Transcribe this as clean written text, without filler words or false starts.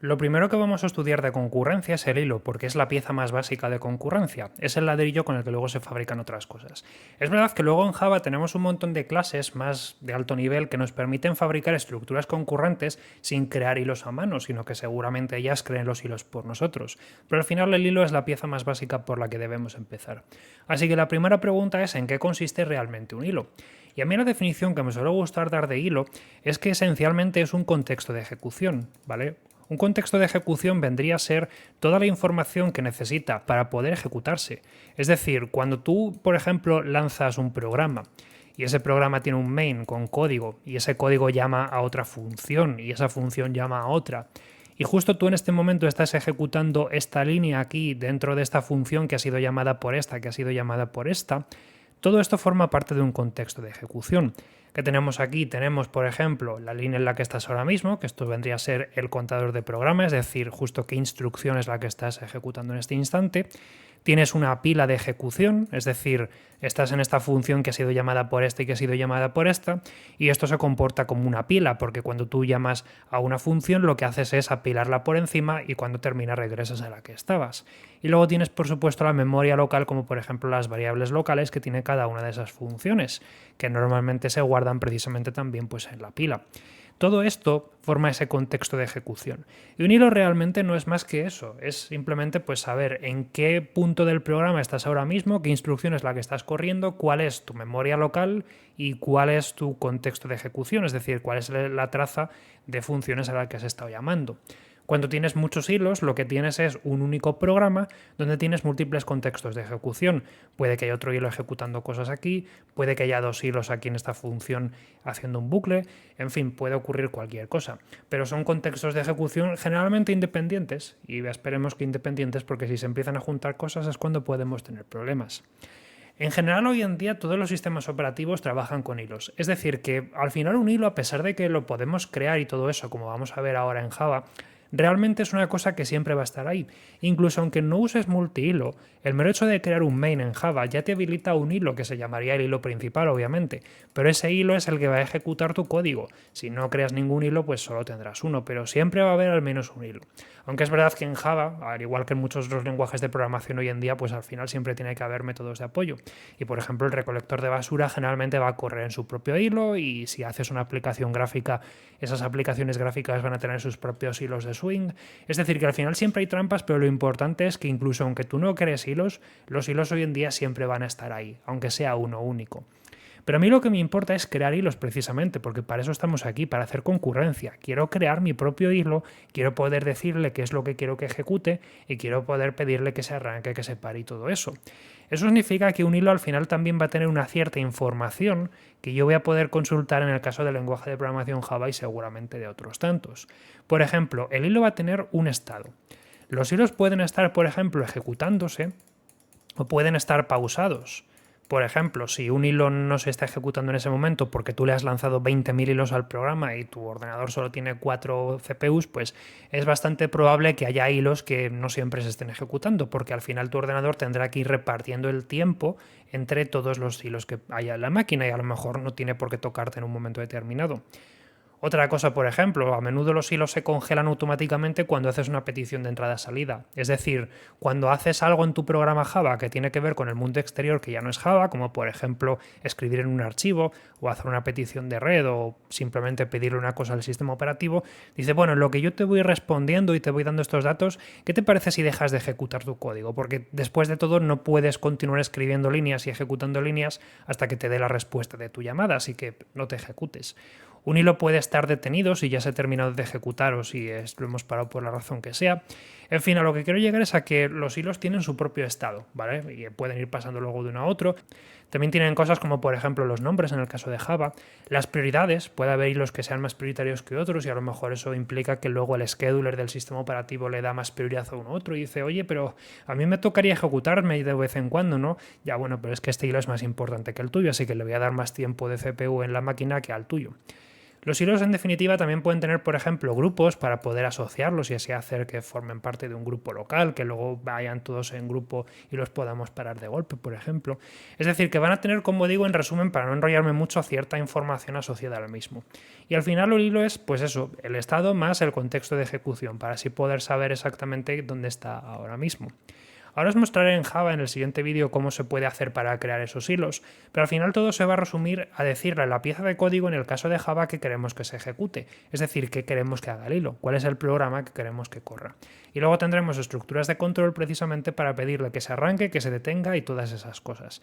Lo primero que vamos a estudiar de concurrencia es el hilo, porque es la pieza más básica de concurrencia. Es el ladrillo con el que luego se fabrican otras cosas. Es verdad que luego en Java tenemos un montón de clases más de alto nivel que nos permiten fabricar estructuras concurrentes sin crear hilos a mano, sino que seguramente ellas creen los hilos por nosotros. Pero al final el hilo es la pieza más básica por la que debemos empezar. Así que la primera pregunta es ¿en qué consiste realmente un hilo? Y a mí la definición que me suele gustar dar de hilo es que esencialmente es un contexto de ejecución, ¿vale? Un contexto de ejecución vendría a ser toda la información que necesita para poder ejecutarse. Es decir, cuando tú, por ejemplo, lanzas un programa y ese programa tiene un main con código y ese código llama a otra función y esa función llama a otra, y justo tú en este momento estás ejecutando esta línea aquí dentro de esta función que ha sido llamada por esta, que ha sido llamada por esta, todo esto forma parte de un contexto de ejecución. ¿Qué tenemos aquí? Tenemos, por ejemplo, la línea en la que estás ahora mismo, que esto vendría a ser el contador de programa, es decir, justo qué instrucción es la que estás ejecutando en este instante. Tienes una pila de ejecución, es decir, estás en esta función que ha sido llamada por esta y que ha sido llamada por esta, y esto se comporta como una pila, porque cuando tú llamas a una función lo que haces es apilarla por encima y cuando termina regresas a la que estabas. Y luego tienes, por supuesto, la memoria local, como por ejemplo las variables locales que tiene cada una de esas funciones, que normalmente se guardan precisamente también pues, en la pila. Todo esto forma ese contexto de ejecución. Y un hilo realmente no es más que eso, es simplemente pues saber en qué punto del programa estás ahora mismo, qué instrucción es la que estás corriendo, cuál es tu memoria local y cuál es tu contexto de ejecución, es decir, cuál es la traza de funciones a la que has estado llamando. Cuando tienes muchos hilos, lo que tienes es un único programa donde tienes múltiples contextos de ejecución. Puede que haya otro hilo ejecutando cosas aquí, puede que haya dos hilos aquí en esta función haciendo un bucle, en fin, puede ocurrir cualquier cosa. Pero son contextos de ejecución generalmente independientes, y esperemos que independientes porque si se empiezan a juntar cosas es cuando podemos tener problemas. En general, hoy en día todos los sistemas operativos trabajan con hilos. Es decir, que al final un hilo, a pesar de que lo podemos crear y todo eso, como vamos a ver ahora en Java, realmente es una cosa que siempre va a estar ahí. Incluso aunque no uses multihilo, el mero hecho de crear un main en Java ya te habilita un hilo que se llamaría el hilo principal, obviamente, pero ese hilo es el que va a ejecutar tu código. Si no creas ningún hilo, pues solo tendrás uno, pero siempre va a haber al menos un hilo. Aunque es verdad que en Java, al igual que en muchos otros lenguajes de programación hoy en día, pues al final siempre tiene que haber métodos de apoyo. Y por ejemplo, el recolector de basura generalmente va a correr en su propio hilo y si haces una aplicación gráfica, esas aplicaciones gráficas van a tener sus propios hilos de swing. Es decir, que al final siempre hay trampas, pero lo importante es que incluso aunque tú no crees hilos, los hilos hoy en día siempre van a estar ahí, aunque sea uno único. Pero a mí lo que me importa es crear hilos precisamente, porque para eso estamos aquí, para hacer concurrencia. Quiero crear mi propio hilo, quiero poder decirle qué es lo que quiero que ejecute y quiero poder pedirle que se arranque, que se pare y todo eso. Eso significa que un hilo al final también va a tener una cierta información que yo voy a poder consultar en el caso del lenguaje de programación Java y seguramente de otros tantos. Por ejemplo, el hilo va a tener un estado. Los hilos pueden estar, por ejemplo, ejecutándose o pueden estar pausados. Por ejemplo, si un hilo no se está ejecutando en ese momento porque tú le has lanzado 20.000 hilos al programa y tu ordenador solo tiene 4 CPUs, pues es bastante probable que haya hilos que no siempre se estén ejecutando, porque al final tu ordenador tendrá que ir repartiendo el tiempo entre todos los hilos que haya en la máquina y a lo mejor no tiene por qué tocarte en un momento determinado. Otra cosa, por ejemplo, a menudo los hilos se congelan automáticamente cuando haces una petición de entrada-salida. Es decir, cuando haces algo en tu programa Java que tiene que ver con el mundo exterior que ya no es Java, como por ejemplo escribir en un archivo o hacer una petición de red o simplemente pedirle una cosa al sistema operativo, dice, bueno, en lo que yo te voy respondiendo y te voy dando estos datos, ¿qué te parece si dejas de ejecutar tu código? Porque después de todo no puedes continuar escribiendo líneas y ejecutando líneas hasta que te dé la respuesta de tu llamada, así que no te ejecutes. Un hilo puede estar detenido si ya se ha terminado de ejecutar o si lo hemos parado por la razón que sea. En fin, a lo que quiero llegar es a que los hilos tienen su propio estado, ¿vale? Y pueden ir pasando luego de uno a otro. También tienen cosas como, por ejemplo, los nombres en el caso de Java. Las prioridades, puede haber hilos que sean más prioritarios que otros y a lo mejor eso implica que luego el scheduler del sistema operativo le da más prioridad a uno u otro y dice, oye, pero a mí me tocaría ejecutarme de vez en cuando, ¿no? Ya bueno, pero es que este hilo es más importante que el tuyo, así que le voy a dar más tiempo de CPU en la máquina que al tuyo. Los hilos, en definitiva, también pueden tener, por ejemplo, grupos para poder asociarlos y así hacer que formen parte de un grupo local, que luego vayan todos en grupo y los podamos parar de golpe, por ejemplo. Es decir, que van a tener, como digo, en resumen, para no enrollarme mucho, cierta información asociada al mismo. Y al final el hilo es, pues eso, el estado más el contexto de ejecución, para así poder saber exactamente dónde está ahora mismo. Ahora os mostraré en Java en el siguiente vídeo cómo se puede hacer para crear esos hilos, pero al final todo se va a resumir a decirle a la pieza de código en el caso de Java que queremos que se ejecute, es decir, qué queremos que haga el hilo, cuál es el programa que queremos que corra. Y luego tendremos estructuras de control precisamente para pedirle que se arranque, que se detenga y todas esas cosas.